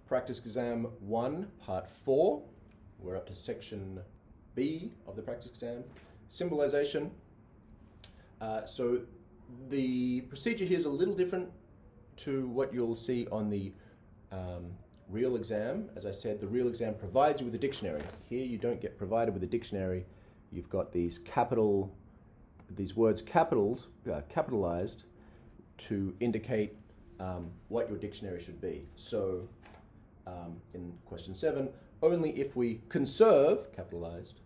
Practice Exam 1, Part 4. We're up to Section B of the practice exam, Symbolization. So the procedure here is a little different to what you'll see on the real exam. As I said, the real exam provides you with a dictionary. Here you don't get provided with a dictionary. You've got these words capitalized to indicate what your dictionary should be. So in question 7, only if we conserve, capitalized,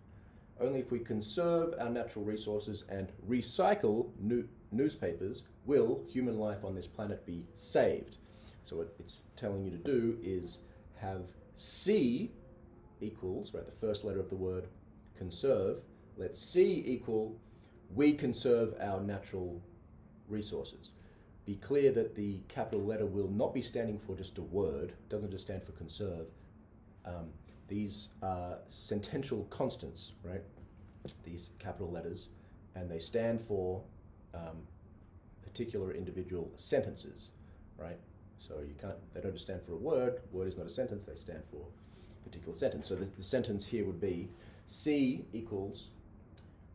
only if we conserve our natural resources and recycle newspapers will human life on this planet be saved. So what it's telling you to do is have C equals, right, the first letter of the word conserve. Let C equal, we conserve our natural resources. Be clear that the capital letter will not be standing for just a word. It doesn't just stand for conserve. These are sentential constants, right? These capital letters, and they stand for particular individual sentences, right? So they don't just stand for a word. Word is not a sentence. They stand for a particular sentence. So the sentence here would be C equals,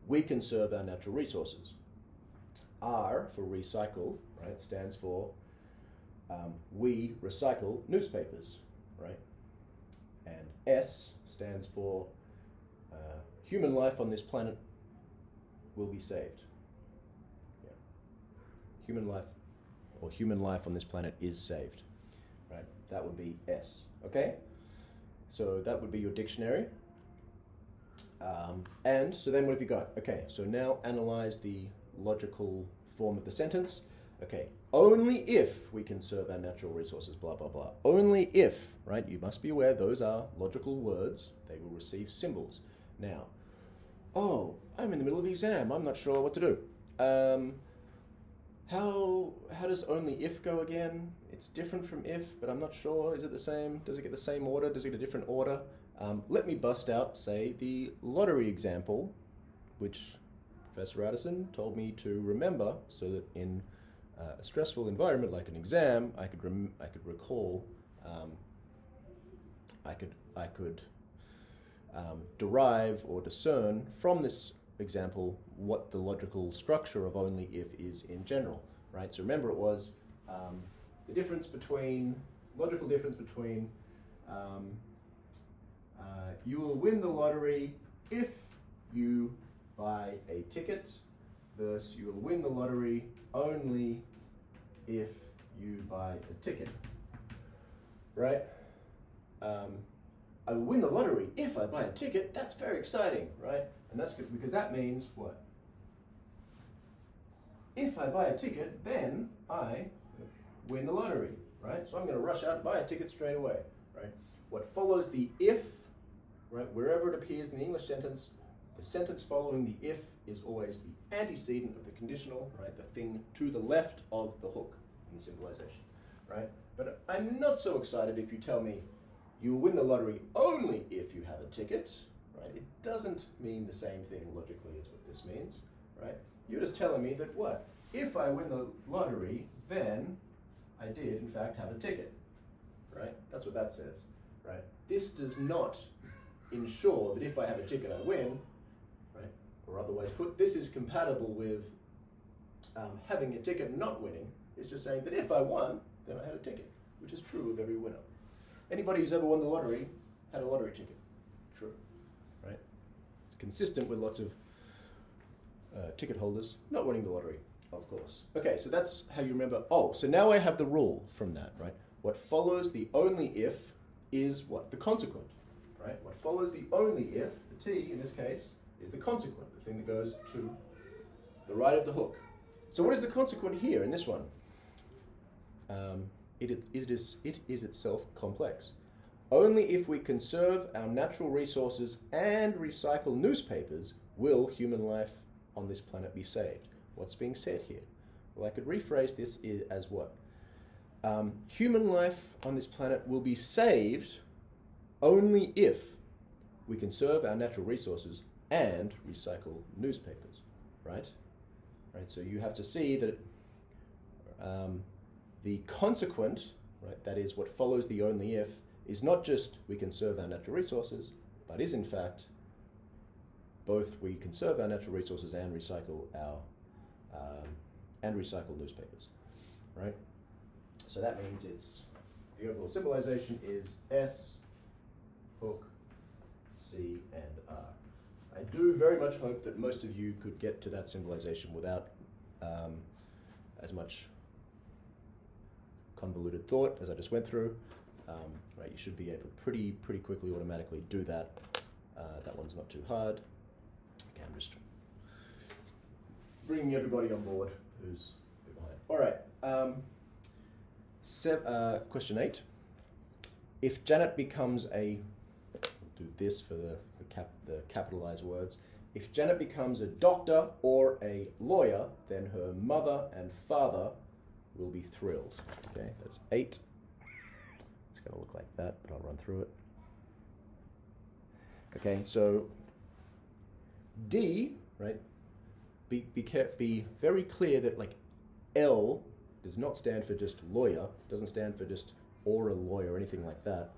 we conserve our natural resources. R for recycle, right, stands for we recycle newspapers, right? And S stands for human life on this planet will be saved. Yeah. Human life on this planet is saved, right? That would be S, okay? So that would be your dictionary. And so then what have you got? Okay, so now analyze the logical form of the sentence. Okay, only if we conserve our natural resources, blah, blah, blah. Only if, right? You must be aware those are logical words. They will receive symbols. Now, oh, I'm in the middle of the exam. I'm not sure what to do. How does only if go again? It's different from if, but I'm not sure. Is it the same? Does it get the same order? Does it get a different order? Let me bust out, say, the lottery example, which Professor Addison told me to remember so that in a stressful environment like an exam, I could recall, I could derive or discern from this example what the logical structure of only if is in general, right? So remember, it was the logical difference between you will win the lottery if you buy a ticket versus you will win the lottery only if you buy a ticket, right? I will win the lottery if I buy a ticket. That's very exciting, right? And that's good because that means what? If I buy a ticket, then I win the lottery, right? So I'm going to rush out and buy a ticket straight away, right? What follows the if, right, wherever it appears in the English sentence, the sentence following the if is always the antecedent of the conditional, right? The thing to the left of the hook in the symbolization, right? But I'm not so excited if you tell me you will win the lottery only if you have a ticket, right? It doesn't mean the same thing logically as what this means, right? You're just telling me that what? If I win the lottery, then I did in fact have a ticket, right? That's what that says, right? This does not ensure that if I have a ticket I win, right? Or otherwise put, this is compatible with having a ticket and not winning. It's just saying that if I won, then I had a ticket, which is true of every winner. Anybody who's ever won the lottery had a lottery ticket. True, right? It's consistent with lots of ticket holders not winning the lottery, of course. Okay, so that's how you remember. Oh, so now I have the rule from that, right? What follows the only if is what? The consequent, right? What follows the only if, the T in this case, is the consequent, the thing that goes to the right of the hook. So what is the consequent here in this one? It is itself complex. Only if we conserve our natural resources and recycle newspapers will human life on this planet be saved. What's being said here? Well, I could rephrase this as what? Human life on this planet will be saved only if we conserve our natural resources and recycle newspapers, right? Right. So you have to see that the consequent, right, that is what follows the only if, is not just we conserve our natural resources, but is in fact both we conserve our natural resources and recycle our newspapers, right? So that means it's the overall symbolization is S, hook, C, and R. I do very much hope that most of you could get to that symbolization without as much convoluted thought as I just went through. Right, you should be able to pretty quickly, automatically do that. That one's not too hard. Okay, I'm just bringing everybody on board who's a bit behind. All right. Question 8. If Janet becomes a, we'll do this for the capitalized words. If Janet becomes a doctor or a lawyer, then her mother and father will be thrilled. Okay, that's 8. It's going to look like that, but I'll run through it. Okay, so D, right? Be very clear that like L does not stand for just lawyer, doesn't stand for just or a lawyer or anything like that.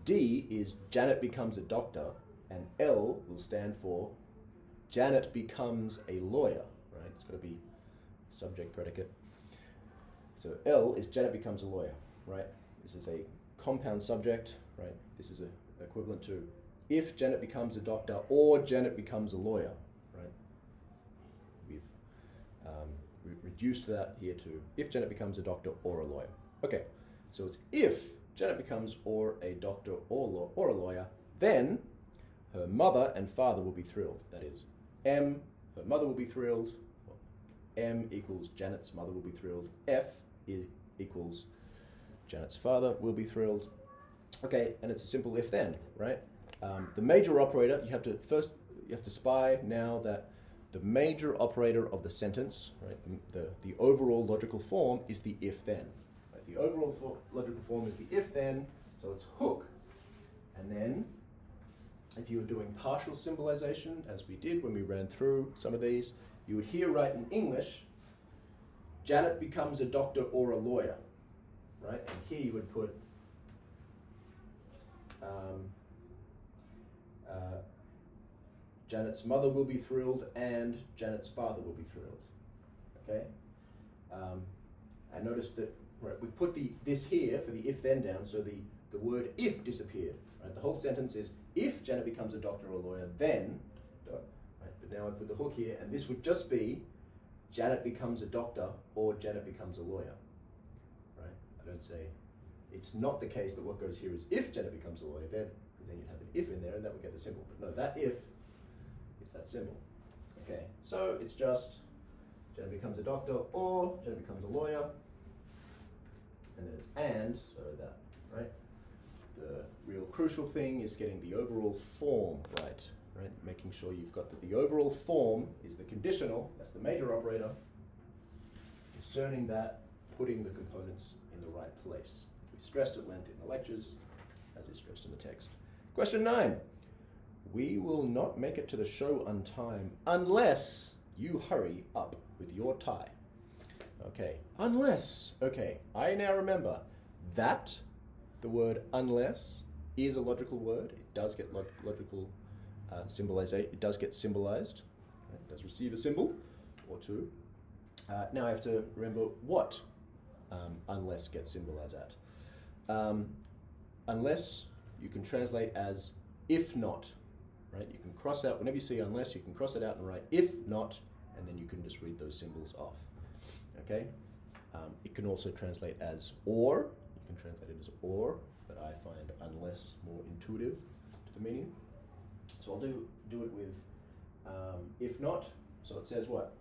D is Janet becomes a doctor, and L will stand for Janet becomes a lawyer, right? It's got to be subject predicate. So L is Janet becomes a lawyer, right? This is a compound subject, right? This is equivalent to if Janet becomes a doctor or Janet becomes a lawyer, right? We've reduced that here to if Janet becomes a doctor or a lawyer. Okay, so it's if Janet becomes or a doctor or a lawyer, then her mother and father will be thrilled. That is, M, her mother will be thrilled. M equals Janet's mother will be thrilled. F equals Janet's father will be thrilled. Okay, and it's a simple if-then, right? The major operator, you have to spy now that the major operator of the sentence, right, the overall logical form is the if-then. Right? The overall logical form is the if-then, so it's hook. And then, if you were doing partial symbolization, as we did when we ran through some of these, you would here write in English, Janet becomes a doctor or a lawyer, right? And here you would put Janet's mother will be thrilled and Janet's father will be thrilled, okay? I noticed that right, we've put this here for the if-then down, so the word if disappeared, right? The whole sentence is, if Janet becomes a doctor or a lawyer, then, right? But now I put the hook here, and this would just be Janet becomes a doctor or Janet becomes a lawyer, right? I don't say, it's not the case that what goes here is if Janet becomes a lawyer, then, because then you'd have an if in there and that would get the symbol. But no, that if is that symbol. Okay, so it's just Janet becomes a doctor or Janet becomes a lawyer, and then it's and, so that, right? The real crucial thing is getting the overall form right? Making sure you've got that the overall form is the conditional, that's the major operator, discerning that, putting the components in the right place. We stressed at length in the lectures, as is stressed in the text. Question 9. We will not make it to the show on time unless you hurry up with your tie. Okay, unless, okay, I now remember that the word unless is a logical word. It does get logical symbolization. It does get symbolized. It does receive a symbol or two. Now I have to remember what unless gets symbolized at. Unless you can translate as if not, right? You can cross out, whenever you see unless, you can cross it out and write if not, and then you can just read those symbols off, okay? It can also translate as or. You can translate it as or, but I find unless more intuitive to the meaning. So I'll do it with if not. So it says what?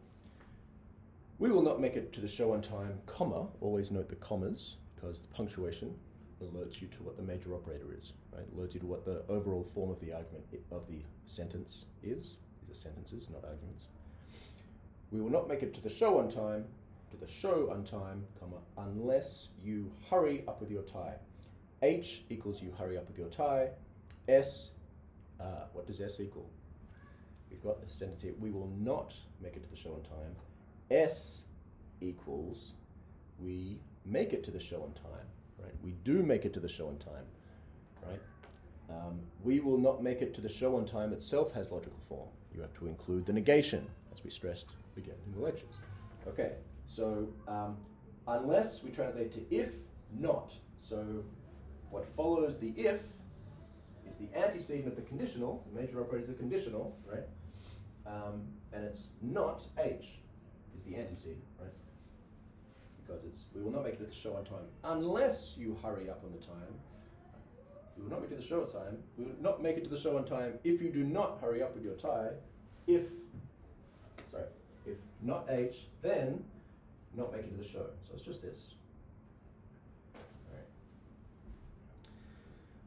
We will not make it to the show on time, comma. Always note the commas, because the punctuation alerts you to what the major operator is, right? Alerts you to what the overall form of the argument of the sentence is. These are sentences, not arguments. We will not make it to the show on time, comma, unless you hurry up with your tie. H equals you hurry up with your tie. S, what does S equal? We've got the sentence here, we will not make it to the show on time. S equals we make it to the show on time, right? We do make it to the show on time. right? We will not make it to the show on time itself has logical form. You have to include the negation, as we stressed again in the lectures. Okay, so unless we translate to if, not. So what follows the if is the antecedent of the conditional. The major operator is a conditional, right? And it's not H is the antecedent, right? Because it's, we will not make it to the show on time unless you hurry up on the time. We will not make it to the show on time. We will not make it to the show on time if you do not hurry up with your tie. If not H, then not make it to the show. So it's just this. All right.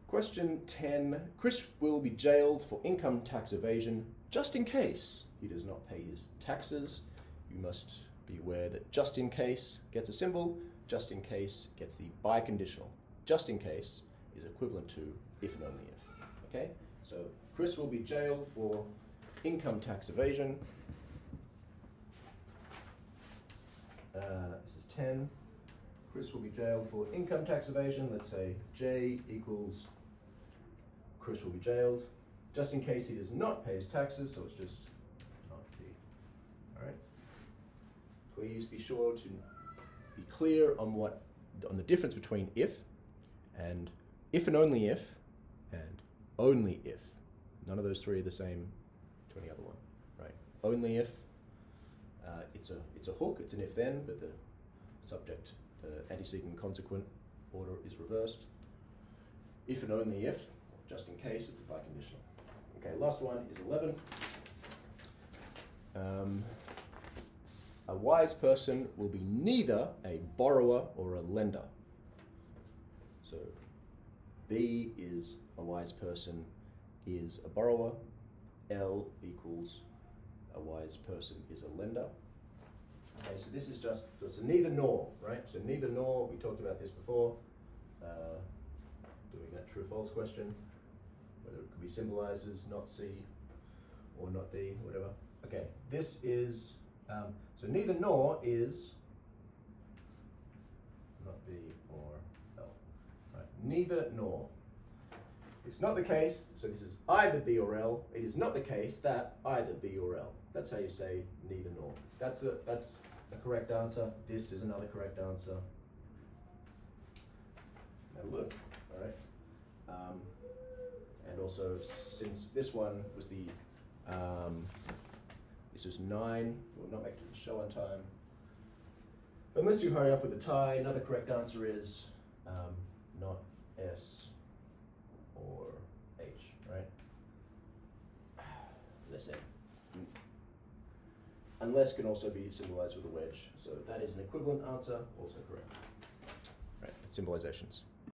Question 10. Chris will be jailed for income tax evasion just in case he does not pay his taxes. You must be aware that just in case gets a symbol, just in case gets the biconditional. Just in case is equivalent to if and only if. Okay? So Chris will be jailed for income tax evasion. This is 10. Chris will be jailed for income tax evasion. Let's say J equals Chris will be jailed. Just in case he does not pay his taxes, so it's just not B. All right? Please be sure to be clear on the difference between if and only if, and only if. None of those three are the same to any other one, right? Only if, it's a hook, it's an if-then, but the subject, the antecedent and consequent order is reversed. If and only if, just in case, it's a biconditional. Okay, last one is 11. A wise person will be neither a borrower or a lender. So B is a wise person is a borrower. L equals a wise person is a lender. Okay, so this is just, so it's a neither nor, right? So neither nor, we talked about this before, doing that true false question, whether it could be symbolized as not C or not D, whatever. Okay, this is, so neither nor is not B or L, right? Neither nor. It's not the case, so this is either B or L. It is not the case that either B or L. That's how you say neither nor. That's a correct answer. This is another correct answer. That'll do. All right. And also, since this one was the, this was 9, we'll not make it to the show on time. Unless you hurry up with the tie, another correct answer is not S or H, right? Listen. Unless can also be symbolized with a wedge. So that is an equivalent answer, also correct. Right, it's symbolizations.